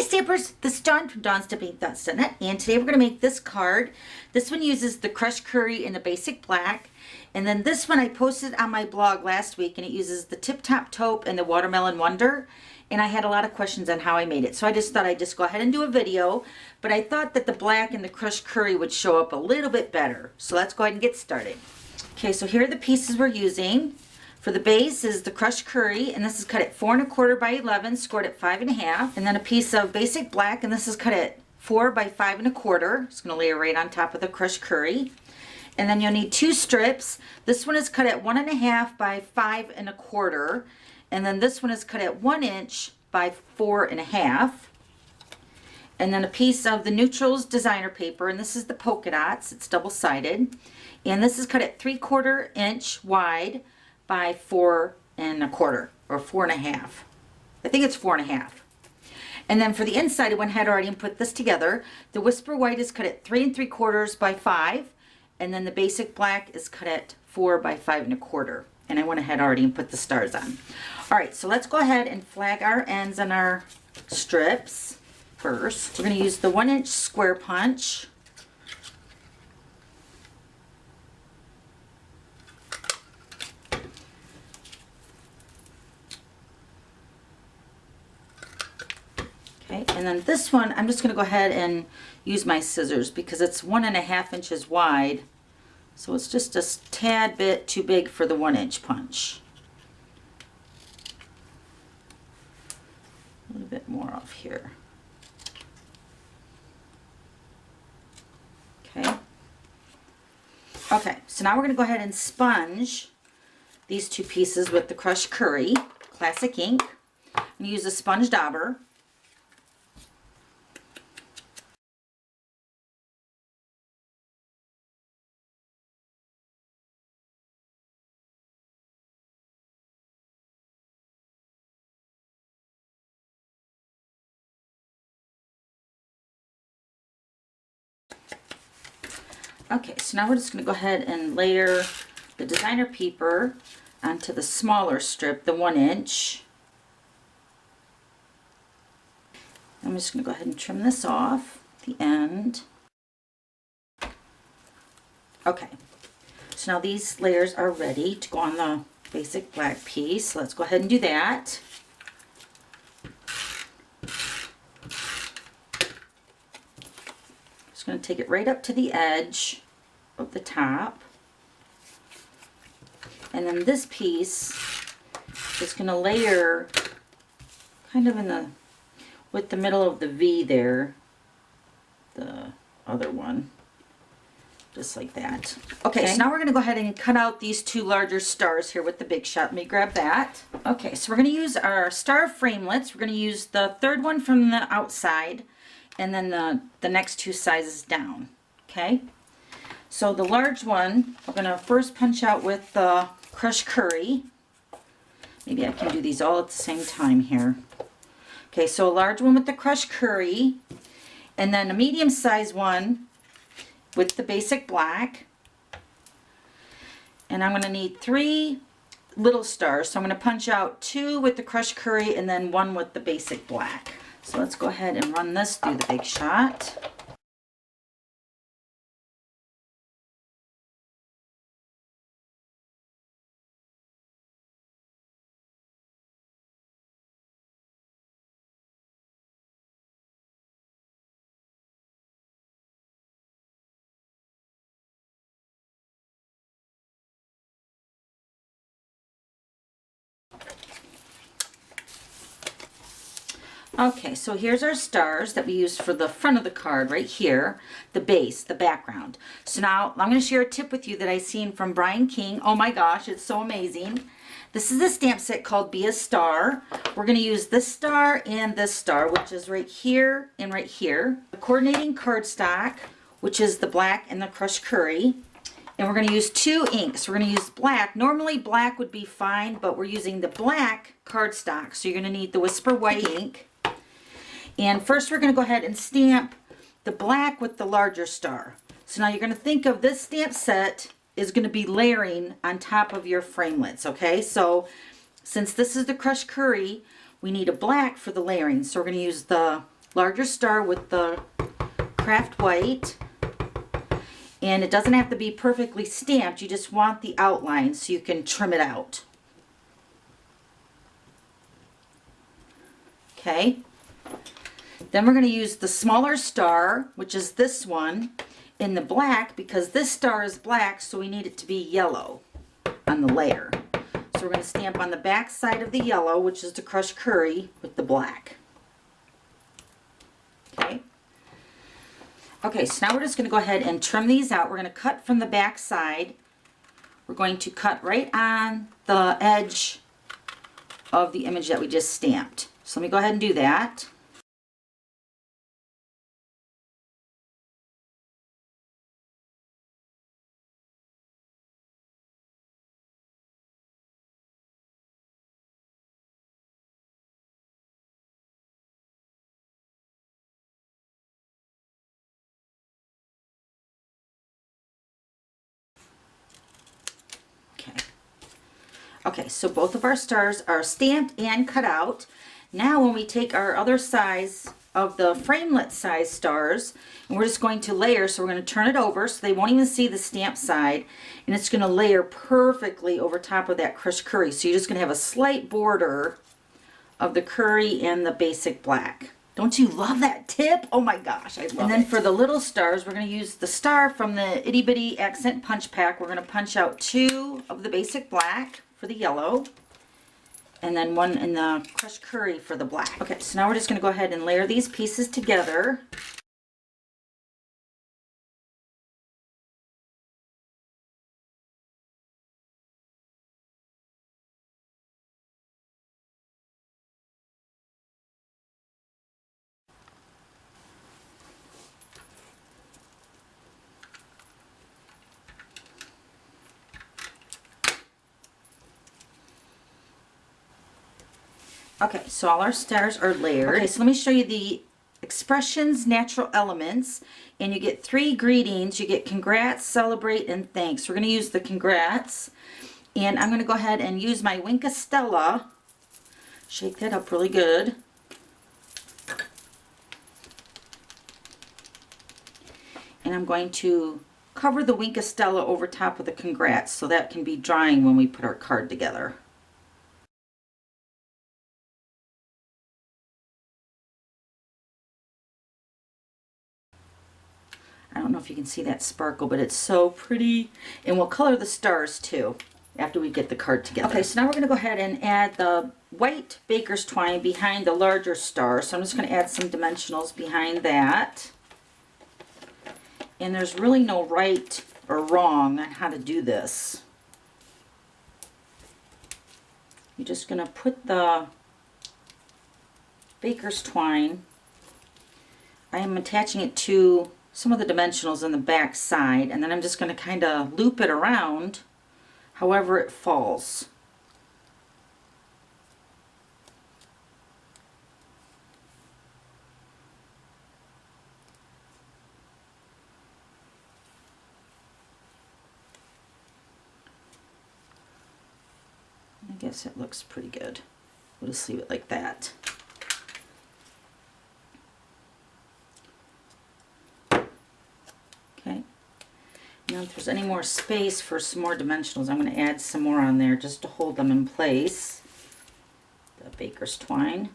Stampers, this is Dawn from DawnStamping.net, and today we're going to make this card. This one uses the crushed curry in the basic black, and then this one I posted on my blog last week, and it uses the Tip Top Taupe and the Watermelon Wonder, and I had a lot of questions on how I made it, so I just thought I'd just go ahead and do a video, but I thought that the black and the crushed curry would show up a little bit better, so let's go ahead and get started. Okay, so here are the pieces we're using. For the base is the crushed curry, and this is cut at 4 1/4 by 11, scored at 5 1/2, and then a piece of basic black, and this is cut at 4 by 5 1/4. It's going to lay right on top of the crushed curry. And then you'll need 2 strips. This one is cut at 1 1/2 by 5 1/4, and then this one is cut at 1 inch by 4 1/2. And then a piece of the Neutrals designer paper, and this is the polka dots. It's double-sided, and this is cut at 3/4 inch wide by 4 1/4 or 4 1/2. I think it's 4 1/2. And then for the inside, I went ahead already and put this together. The Whisper White is cut at 3 3/4 by 5, and then the basic black is cut at 4 by 5 1/4. And I went ahead already and put the stars on. All right, so let's go ahead and flag our ends on our strips first. We're going to use the 1 inch square punch. Okay, and then this one, I'm just going to go ahead and use my scissors because it's 1 1/2 inches wide. So it's just a tad bit too big for the 1 inch punch. A little bit more off here. Okay. Okay, so now we're going to go ahead and sponge these 2 pieces with the crushed curry, classic ink. I'm going to use a sponge dauber. Okay, so now we're just going to go ahead and layer the designer paper onto the smaller strip, the 1 inch. I'm just going to go ahead and trim this off the end. Okay, so now these layers are ready to go on the basic black piece. Let's go ahead and do that. Going to take it right up to the edge of the top, and then this piece is going to layer kind of in the with the middle of the V there, the other one, just like that. Okay, so now we're going to go ahead and cut out these 2 larger stars here with the Big Shot. Let me grab that. Okay, so we're going to use our Star Framelits. We're going to use the 3rd one from the outside, and then the next 2 sizes down. Okay, so the large one we're going to first punch out with the crushed curry. Maybe I can do these all at the same time here. Okay, so a large one with the crushed curry, and then a medium size one with the basic black. And I'm going to need 3 little stars, so I'm going to punch out 2 with the crushed curry and then 1 with the basic black. So let's go ahead and run this through the Big Shot. Okay, so here's our stars that we used for the front of the card right here, the base, the background. So now I'm going to share a tip with you that I seen from Brian King. Oh my gosh, it's so amazing. This is a stamp set called Be a Star. We're going to use this star and this star, which is right here and right here. The coordinating cardstock, which is the black and the crushed curry. And we're going to use 2 inks. We're going to use black. Normally black would be fine, but we're using the black cardstock. So you're going to need the Whisper White ink. And first we're going to go ahead and stamp the black with the larger star. So now you're going to think of this stamp set is going to be layering on top of your framelits, okay? So since this is the crushed curry, we need a black for the layering. So we're going to use the larger star with the craft white. And it doesn't have to be perfectly stamped, you just want the outline so you can trim it out. Okay, then we're going to use the smaller star, which is this one, in the black, because this star is black, so we need it to be yellow on the layer. So we're going to stamp on the back side of the yellow, which is the crushed curry, with the black. Okay. Okay, so now we're just going to go ahead and trim these out. We're going to cut from the back side. We're going to cut right on the edge of the image that we just stamped. So let me go ahead and do that. Okay, so both of our stars are stamped and cut out. Now when we take our other size of the framelit size stars, and we're just going to layer, so we're going to turn it over so they won't even see the stamp side, and it's going to layer perfectly over top of that crushed curry. So you're just going to have a slight border of the curry and the basic black. Don't you love that tip? Oh my gosh, I love it. And then for the little stars, we're going to use the star from the Itty Bitty Accent Punch Pack. We're going to punch out 2 of the basic black for the yellow, and then 1 in the crushed curry for the black. Okay, so now we're just going to go ahead and layer these pieces together. Okay, so all our stars are layered. Okay, so let me show you the expressions, natural elements, and you get 3 greetings. You get congrats, celebrate, and thanks. We're going to use the congrats, and I'm going to go ahead and use my Wink Stella. Shake that up really good. And I'm going to cover the Wink Stella over top of the congrats so that can be drying when we put our card together. I don't know if you can see that sparkle, but it's so pretty. And we'll color the stars too after we get the card together. Okay, so now we're going to go ahead and add the white baker's twine behind the larger star. So I'm just going to add some dimensionals behind that. And there's really no right or wrong on how to do this. You're just going to put the baker's twine. I am attaching it to some of the dimensionals on the back side, and then I'm just going to kind of loop it around however it falls. I guess it looks pretty good. We'll just leave it like that. Okay. Now if there's any more space for some more dimensionals, I'm going to add some more on there just to hold them in place. The baker's twine.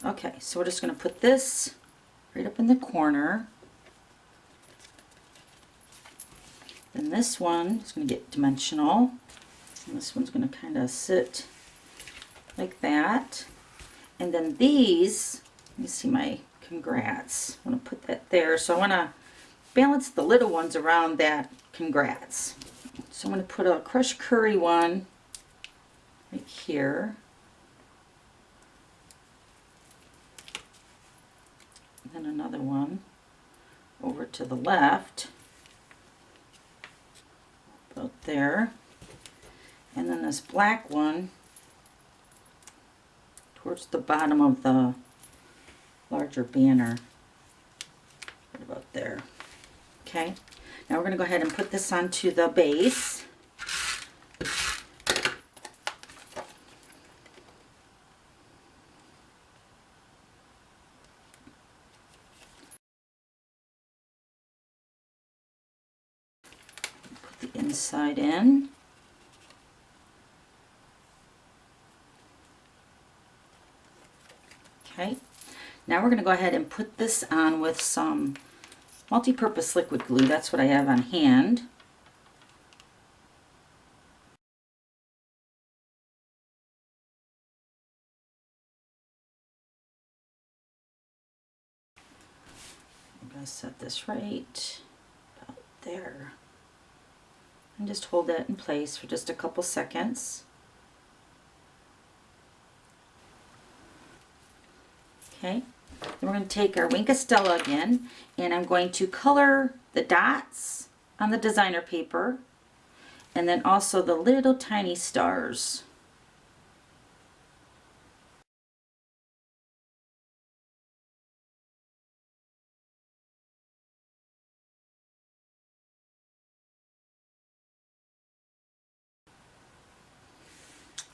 Okay, so we're just going to put this right up in the corner. Then this one is going to get dimensional. And this one's going to kind of sit like that. And then these, let me see my congrats. I want to put that there. So I want to balance the little ones around that congrats. So I'm going to put a crushed curry one right here. And then another one over to the left. About there. And then this black one towards the bottom of the larger banner. Right about there. Okay. Now we're going to go ahead and put this onto the base. inside in. Okay, now we're going to go ahead and put this on with some multi-purpose liquid glue. That's what I have on hand. I'm going to set this right about there. And just hold that in place for just a couple seconds. Okay, then we're going to take our Wink of Stella again, and I'm going to color the dots on the designer paper, and then also the little tiny stars.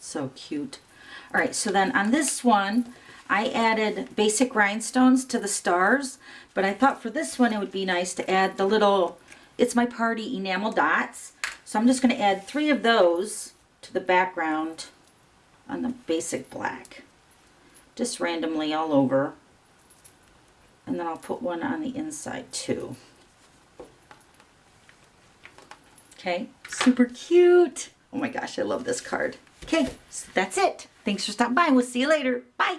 So cute. All right, so then on this one, I added basic rhinestones to the stars, but I thought for this one it would be nice to add the little It's My Party enamel dots. So I'm just going to add 3 of those to the background on the basic black, just randomly all over. And then I'll put one on the inside too. Okay, super cute. Oh my gosh, I love this card. Okay, so that's it. Thanks for stopping by. We'll see you later. Bye.